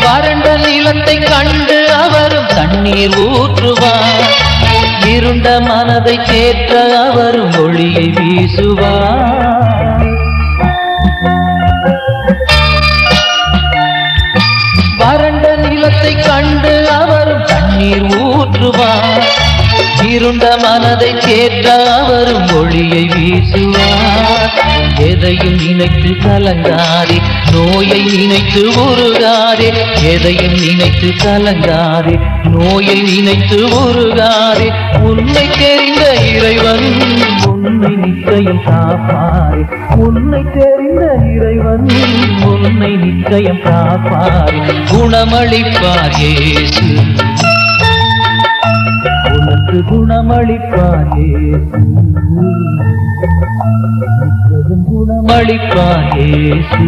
வறண்ட நிலத்தை கண்டு அவரும் தண்ணீர் ஊற்றுவார். இருண்ட மனதை தேற்ற அவரும் ஒளியை வீசுவார். வறண்ட நிலத்தை கண்டு அவரும் தண்ணீர் ஊற்றுவார். இருண்ட மனதை தேற்ற அவரும் ஒளியை வீசுவார். எதையும் நினைத்து கலங்காதே, நோயை நினைத்து உருகாதே. எதையும் நினைத்து கலங்காதே, நோயை நினைத்து உருகாதே. உன்னை தெரிந்த இறைவன் உன்னை நிச்சயம் காப்பாரே. உன்னை தெரிந்த இறைவன் உன்னை நிச்சயம் காப்பாரே. குணமளிப்பார் இயேசு, உனக்கு குணமளிப்பார் இயேசு. நிச்சயம் குணமளிப்பார் இயேசு.